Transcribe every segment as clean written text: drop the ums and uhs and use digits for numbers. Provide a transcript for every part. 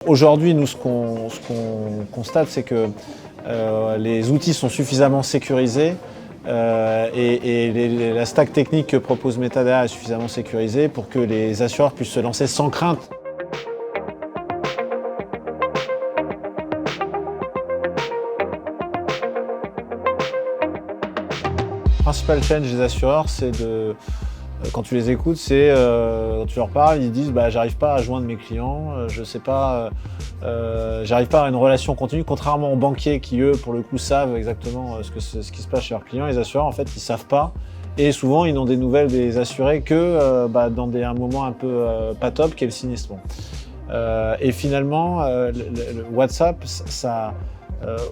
Aujourd'hui, nous, ce qu'on constate, c'est que les outils sont suffisamment sécurisés et la stack technique que propose Metadata est suffisamment sécurisée pour que les assureurs puissent se lancer sans crainte. Le principal challenge des assureurs, c'est quand tu les écoutes, quand tu leur parles, ils disent j'arrive pas à joindre mes clients, je sais pas, j'arrive pas à une relation continue, contrairement aux banquiers qui eux pour le coup savent exactement ce qui se passe chez leurs clients. Les assureurs en fait ils savent pas et souvent ils n'ont des nouvelles des assurés que dans un moment un peu pas top qu'est le sinistre. Et finalement le WhatsApp ça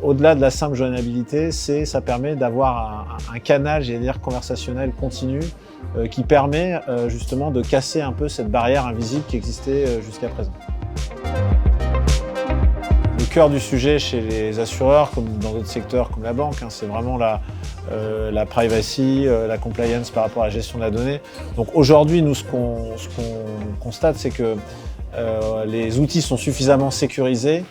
au-delà de la simple joignabilité, ça permet d'avoir un canal, j'allais dire, conversationnel continu qui permet justement de casser un peu cette barrière invisible qui existait jusqu'à présent. Le cœur du sujet chez les assureurs, comme dans d'autres secteurs comme la banque, c'est vraiment la privacy, la compliance par rapport à la gestion de la donnée. Donc aujourd'hui, nous, ce qu'on constate, c'est que les outils sont suffisamment sécurisés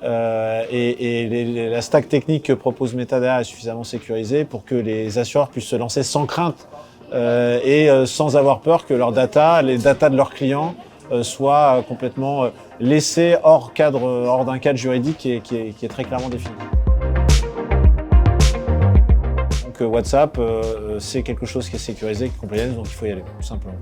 et la stack technique que propose Metadata est suffisamment sécurisée pour que les assureurs puissent se lancer sans crainte et sans avoir peur que les data de leurs clients soient complètement laissés hors d'un cadre juridique qui est très clairement défini. Donc WhatsApp, c'est quelque chose qui est sécurisé, qui est compliance, donc il faut y aller, tout simplement.